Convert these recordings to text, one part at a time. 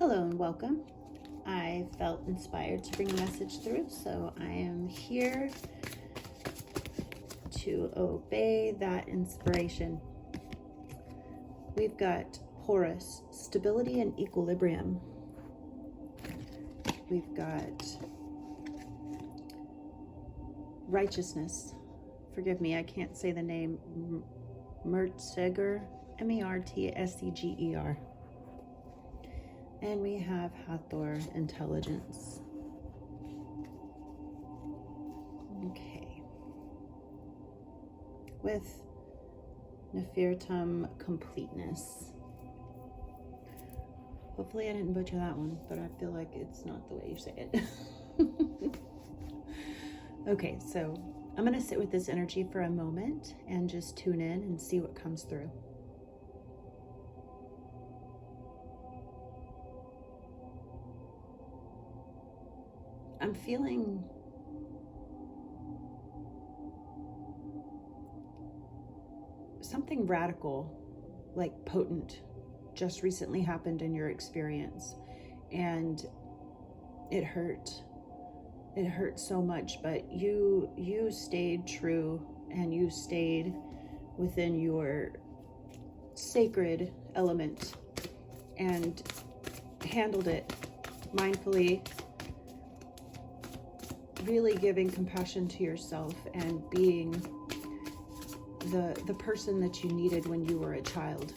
Hello and welcome. I felt inspired to bring a message through, so I am here to obey that inspiration. We've got Horus, stability and equilibrium. We've got righteousness. Forgive me, I can't say the name. 𝒟𝒃𝓃, 𝒒RTSEGER. And we have Hathor, intelligence. Okay. With Nefertum, completeness. Hopefully I didn't butcher that one, but I feel like it's not the way you say it. Okay, so I'm going to sit with this energy for a moment and just tune in and see what comes through. I'm feeling something radical, like potent, just recently happened in your experience, and it hurt. It hurt so much, but you stayed true and you stayed within your sacred element and handled it mindfully, really giving compassion to yourself and being the person that you needed when you were a child.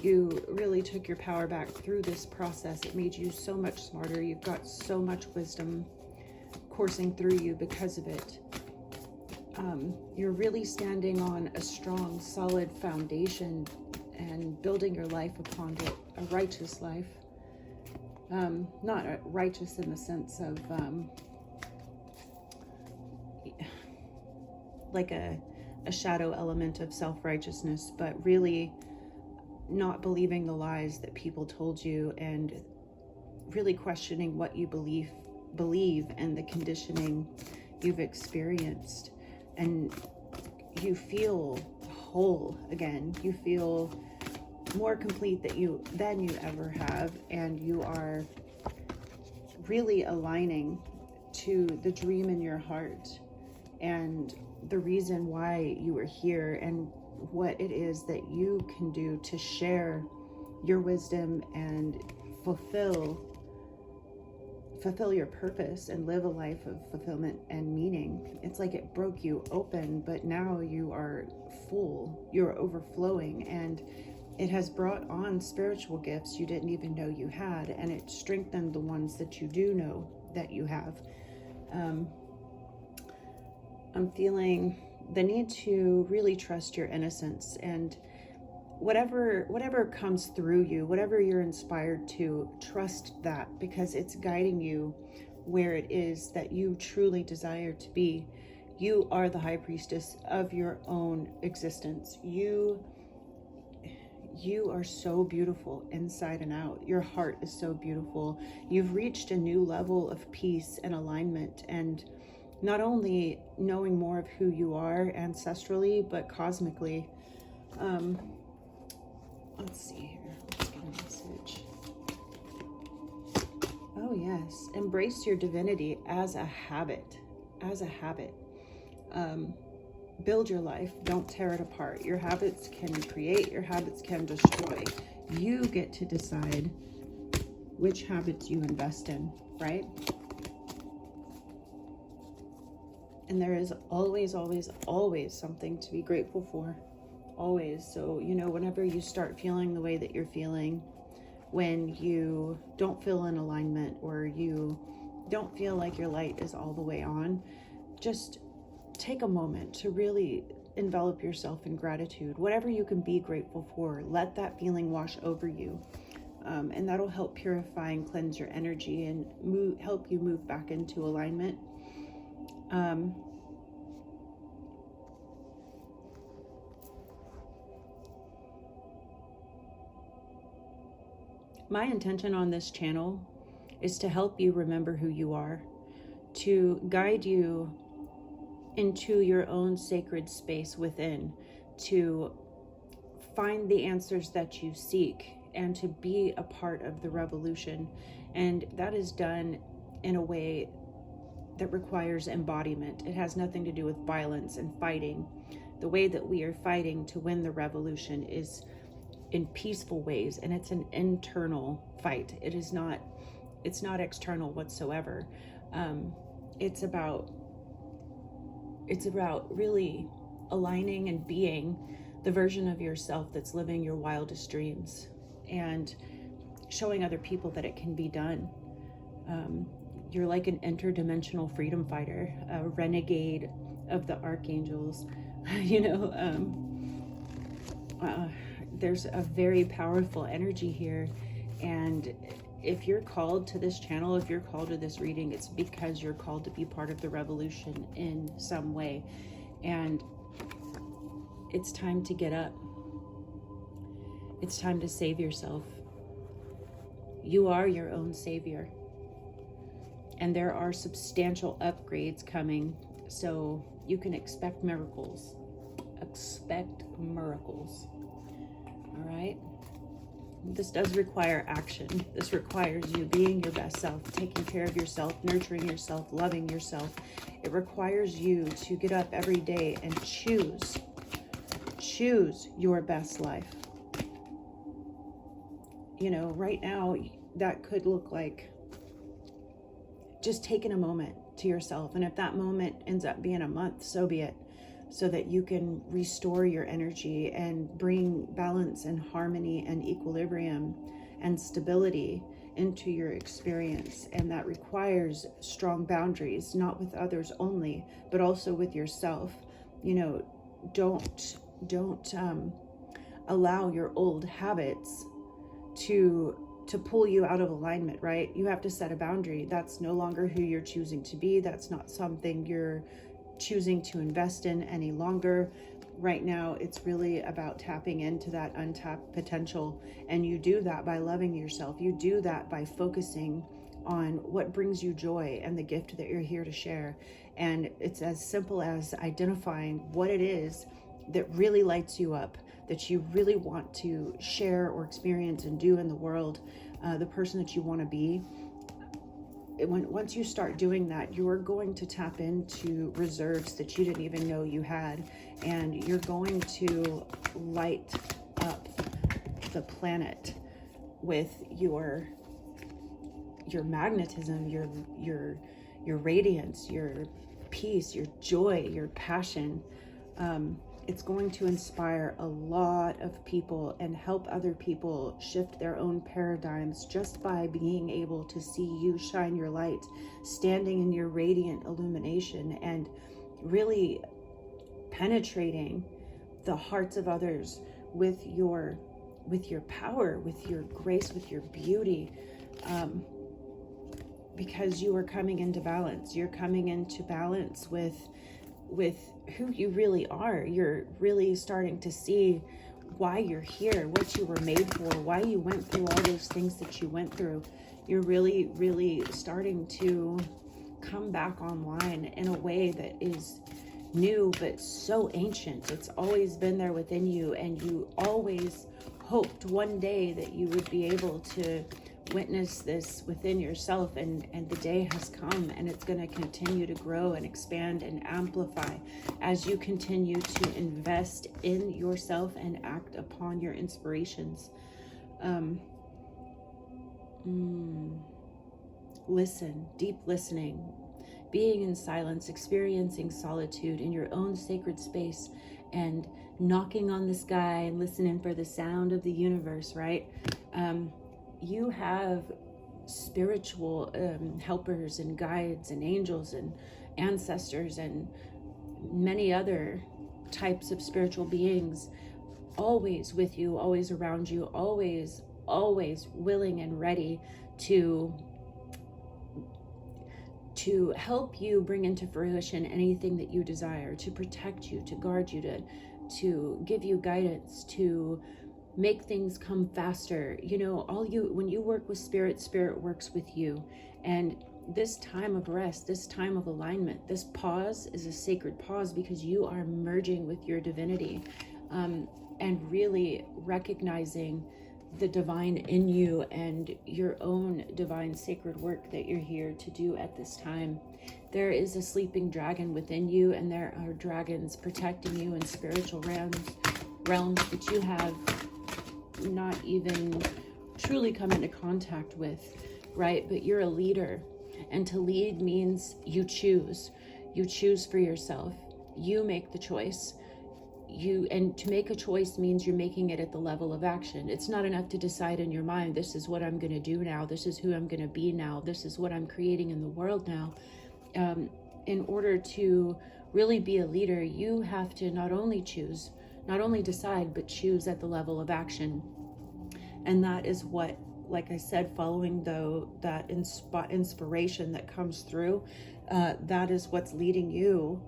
You really took your power back through this process. It made you so much smarter. You've got so much wisdom coursing through you because of it. You're really standing on a strong, solid foundation and building your life upon it, a righteous life. Not righteous in the sense of like a shadow element of self-righteousness, but really not believing the lies that people told you and really questioning what you believe and the conditioning you've experienced. And you feel whole again. You feel more complete than you ever have, and you are really aligning to the dream in your heart and the reason why you are here and what it is that you can do to share your wisdom and fulfill your purpose and live a life of fulfillment and meaning. It's like it broke you open, but now you are full, you're overflowing, and it has brought on spiritual gifts you didn't even know you had, and it strengthened the ones that you do know that you have. I'm feeling the need to really trust your innocence, and whatever comes through you, whatever you're inspired to, trust that, because it's guiding you where it is that you truly desire to be. You are the high priestess of your own existence. You are so beautiful inside and out. Your heart is so beautiful. You've reached a new level of peace and alignment, and not only knowing more of who you are ancestrally, but cosmically. Let's see here. Let's get a message. Oh yes, embrace your divinity as a habit. As a habit. Build your life. Don't tear it apart. Your habits can create. Your habits can destroy. You get to decide which habits you invest in, right? And there is always, always, always something to be grateful for. Always. So, whenever you start feeling the way that you're feeling, when you don't feel in alignment or you don't feel like your light is all the way on, just take a moment to really envelop yourself in gratitude. Whatever you can be grateful for, let that feeling wash over you. And that'll help purify and cleanse your energy and help you move back into alignment. My intention on this channel is to help you remember who you are, to guide you into your own sacred space within, to find the answers that you seek and to be a part of the revolution. And that is done in a way that requires embodiment. It has nothing to do with violence and fighting. The way that we are fighting to win the revolution is in peaceful ways, and it's an internal fight. It's not external whatsoever. It's about really aligning and being the version of yourself that's living your wildest dreams, and showing other people that it can be done. You're like an interdimensional freedom fighter, a renegade of the archangels. There's a very powerful energy here, and if you're called to this channel, if you're called to this reading, it's because you're called to be part of the revolution in some way. And it's time to get up. It's time to save yourself. You are your own savior. And there are substantial upgrades coming, so you can expect miracles. Expect miracles. All right? This does require action. This requires you being your best self, taking care of yourself, nurturing yourself, loving yourself. It requires you to get up every day and choose your best life. Right now, that could look like just taking a moment to yourself. And if that moment ends up being a month, so be it, so that you can restore your energy and bring balance and harmony and equilibrium and stability into your experience. And that requires strong boundaries, not with others only, but also with yourself. Don't allow your old habits to pull you out of alignment, right? You have to set a boundary. That's no longer who you're choosing to be. That's not something you're choosing to invest in any longer. Right now, it's really about tapping into that untapped potential. And you do that by loving yourself. You do that by focusing on what brings you joy and the gift that you're here to share. And it's as simple as identifying what it is that really lights you up, that you really want to share or experience and do in the world, the person that you want to be. Once you start doing that, you're going to tap into reserves that you didn't even know you had, and you're going to light up the planet with your magnetism, your radiance, your peace, your joy, your passion. It's going to inspire a lot of people and help other people shift their own paradigms just by being able to see you shine your light, standing in your radiant illumination, and really penetrating the hearts of others with your power, with your grace, with your beauty, because you are coming into balance. You're coming into balance with who you really are. You're really starting to see why you're here, what you were made for, why you went through all those things that you went through. You're really, really starting to come back online in a way that is new, but so ancient. It's always been there within you, and you always hoped one day that you would be able to witness this within yourself, and the day has come, and it's going to continue to grow and expand and amplify as you continue to invest in yourself and act upon your inspirations. Listen, deep listening, being in silence, experiencing solitude in your own sacred space, and knocking on the sky and listening for the sound of the universe, right? You have spiritual helpers and guides and angels and ancestors and many other types of spiritual beings always with you, always around you, always willing and ready to help you bring into fruition anything that you desire, to protect you, to guard you, to give you guidance, to make things come faster. When you work with spirit works with you. And this time of rest, this time of alignment, this pause is a sacred pause, because you are merging with your divinity, and really recognizing the divine in you and your own divine sacred work that you're here to do at this time. There is a sleeping dragon within you, and there are dragons protecting you in spiritual realms that you have not even truly come into contact with, right? But you're a leader, and to lead means you choose for yourself. You make the choice. And to make a choice means you're making it at the level of action. It's not enough to decide in your mind, this is what I'm going to do now, this is who I'm going to be now, this is what I'm creating in the world now. In order to really be a leader, you have to not only decide, but choose at the level of action. And that is what, like I said, following that inspiration that comes through, that is what's leading you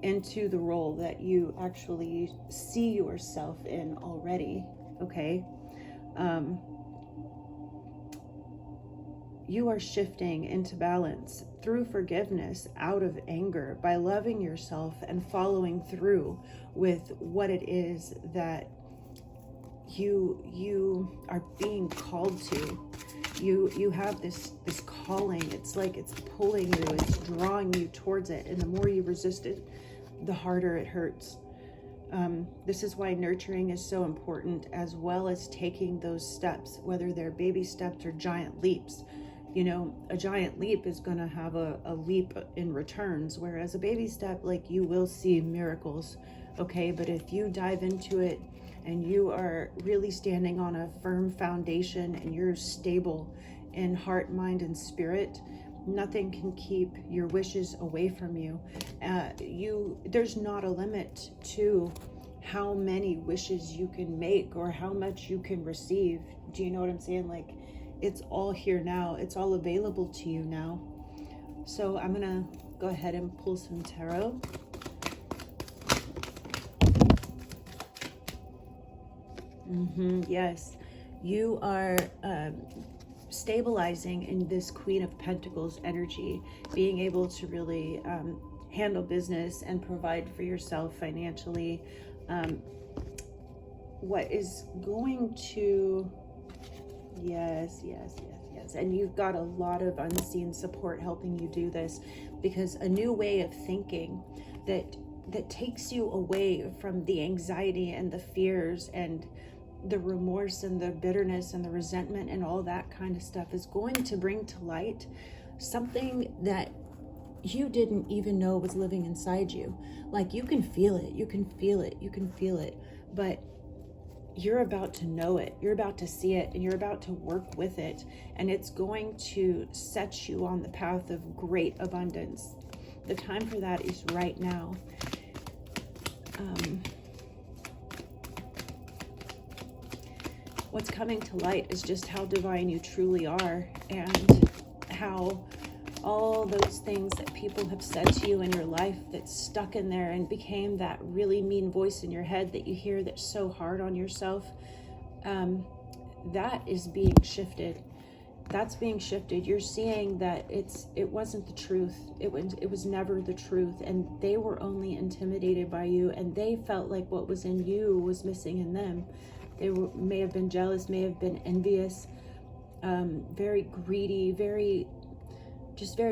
into the role that you actually see yourself in already, okay? You are shifting into balance through forgiveness, out of anger, by loving yourself and following through with what it is that you are being called to. You have this calling. It's like it's pulling you, it's drawing you towards it, and the more you resist it, the harder it hurts. This is why nurturing is so important, as well as taking those steps, whether they're baby steps or giant leaps. You know, a giant leap is going to have a leap in returns, whereas a baby step, like, you will see miracles, okay? But if you dive into it and you are really standing on a firm foundation and you're stable in heart, mind, and spirit, nothing can keep your wishes away from you. There's not a limit to how many wishes you can make or how much you can receive. Do you know what I'm saying? Like, it's all here now. It's all available to you now. So I'm gonna go ahead and pull some tarot. Yes, you are stabilizing in this Queen of Pentacles energy, being able to really handle business and provide for yourself financially. What is going to, yes, and you've got a lot of unseen support helping you do this, because a new way of thinking that takes you away from the anxiety and the fears and the remorse and the bitterness and the resentment and all that kind of stuff is going to bring to light something that you didn't even know was living inside you. Like, you can feel it, but you're about to know it, you're about to see it, and you're about to work with it, and it's going to set you on the path of great abundance. The time for that is right now. What's coming to light is just how divine you truly are, and how all those things that people have said to you in your life that's stuck in there and became that really mean voice in your head that you hear that's so hard on yourself, that is being shifted. That's being shifted. You're seeing that it wasn't the truth. It was never the truth, and they were only intimidated by you, and they felt like what was in you was missing in them. They may have been jealous, may have been envious, very greedy, very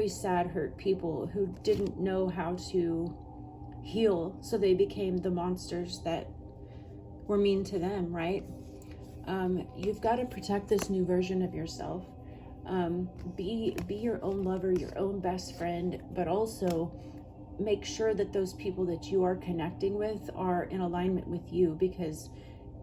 sad, hurt people who didn't know how to heal, so they became the monsters that were mean to them, right? You've got to protect this new version of yourself. Be your own lover, your own best friend, but also make sure that those people that you are connecting with are in alignment with you, because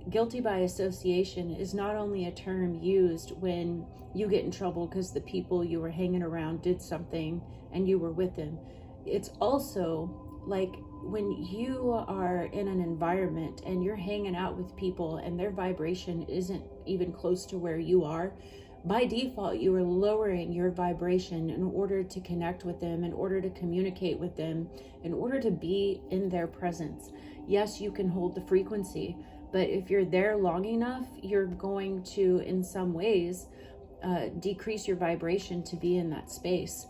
guilty by association is not only a term used when you get in trouble because the people you were hanging around did something and you were with them. It's also like when you are in an environment and you're hanging out with people and their vibration isn't even close to where you are, by default, you are lowering your vibration in order to connect with them, in order to communicate with them, in order to be in their presence. Yes, you can hold the frequency, but if you're there long enough, you're going to, in some ways, decrease your vibration to be in that space.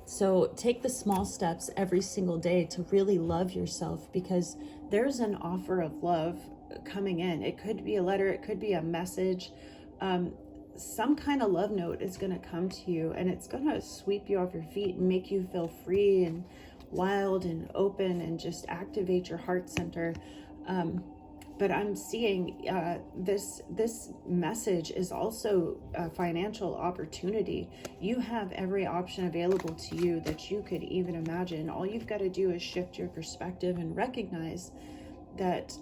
So take the small steps every single day to really love yourself, because there's an offer of love coming in. It could be a letter, it could be a message. Some kind of love note is going to come to you, and it's going to sweep you off your feet and make you feel free and wild and open and just activate your heart center. But I'm seeing this message is also a financial opportunity. You have every option available to you that you could even imagine. All you've got to do is shift your perspective and recognize that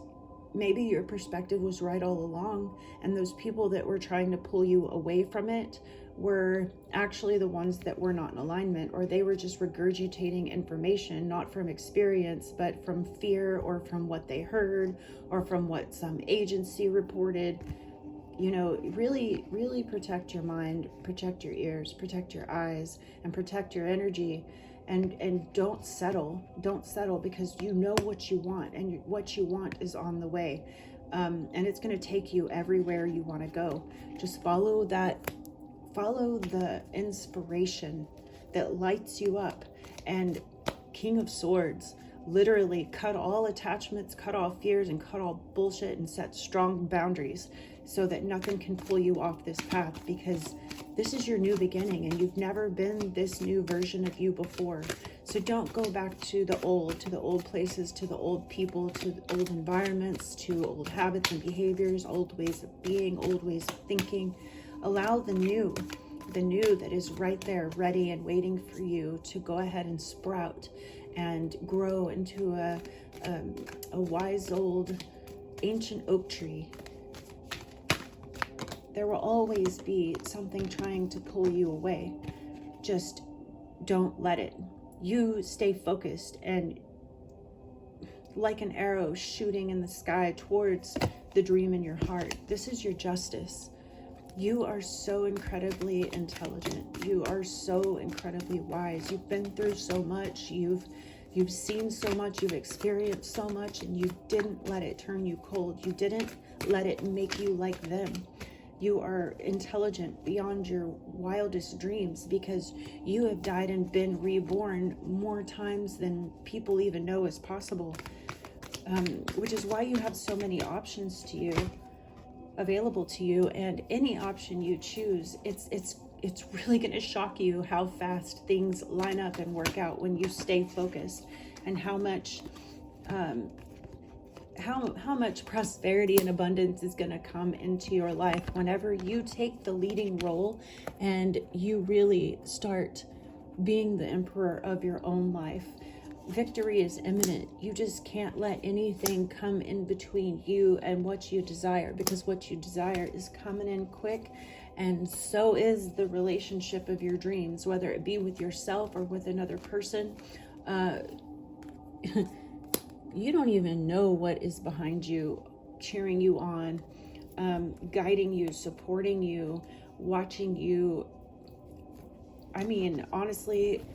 maybe your perspective was right all along, and those people that were trying to pull you away from it were actually the ones that were not in alignment, or they were just regurgitating information, not from experience, but from fear, or from what they heard, or from what some agency reported. You know, really, really protect your mind, protect your ears, protect your eyes, and protect your energy. And don't settle, because you know what you want, and what you want is on the way. And it's going to take you everywhere you want to go. Just follow the inspiration that lights you up. And King of Swords literally cut all attachments, cut all fears, and cut all bullshit, and set strong boundaries so that nothing can pull you off this path, because this is your new beginning, and you've never been this new version of you before. So don't go back to the old places, to the old people, to the old environments, to old habits and behaviors, old ways of being, old ways of thinking. Allow the new that is right there, ready and waiting for you to go ahead and sprout and grow into a wise old ancient oak tree. There will always be something trying to pull you away. Just don't let it. You stay focused, and like an arrow shooting in the sky towards the dream in your heart. This is your justice. You are so incredibly intelligent. You are so incredibly wise. You've been through so much. You've seen so much. You've experienced so much, and you didn't let it turn you cold. You didn't let it make you like them. You are intelligent beyond your wildest dreams, because you have died and been reborn more times than people even know is possible. Which is why you have so many options to you, available to you, and any option you choose, it's really going to shock you how fast things line up and work out when you stay focused, and how much prosperity and abundance is going to come into your life whenever you take the leading role and you really start being the emperor of your own life. Victory is imminent. You just can't let anything come in between you and what you desire, because what you desire is coming in quick, and so is the relationship of your dreams, whether it be with yourself or with another person. You don't even know what is behind you, cheering you on, guiding you, supporting you, watching you. I mean, honestly,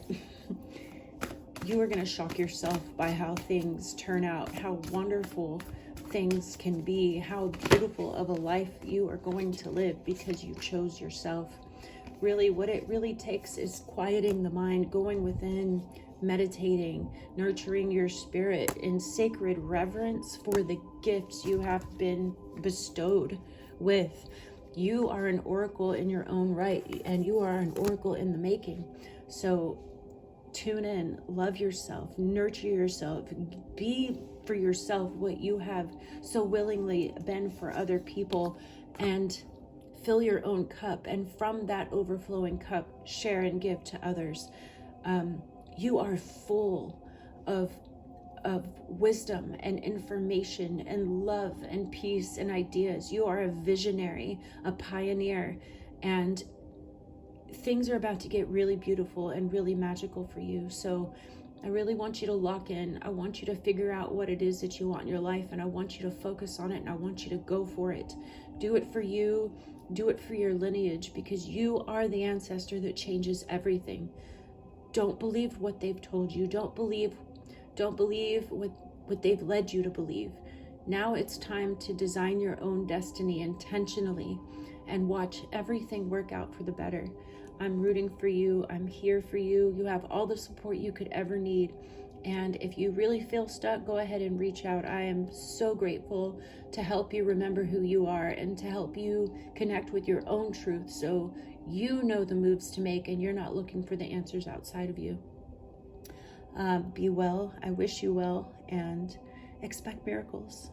you are going to shock yourself by how things turn out, how wonderful things can be, how beautiful of a life you are going to live because you chose yourself. Really, what it really takes is quieting the mind, going within, meditating, nurturing your spirit in sacred reverence for the gifts you have been bestowed with. You are an oracle in your own right, and you are an oracle in the making. So tune in, love yourself, nurture yourself, be for yourself what you have so willingly been for other people, and fill your own cup, and from that overflowing cup, share and give to others. You are full of wisdom and information and love and peace and ideas. You are a visionary, a pioneer, and things are about to get really beautiful and really magical for you. So I really want you to lock in. I want you to figure out what it is that you want in your life, and I want you to focus on it, and I want you to go for it. Do it for you. Do it for your lineage, because you are the ancestor that changes everything. Don't believe what they've told you. Don't believe what they've led you to believe. Now it's time to design your own destiny intentionally and watch everything work out for the better. I'm rooting for you. I'm here for you. You have all the support you could ever need. And if you really feel stuck, go ahead and reach out. I am so grateful to help you remember who you are and to help you connect with your own truth so you know the moves to make and you're not looking for the answers outside of you. Be well. I wish you well, and expect miracles.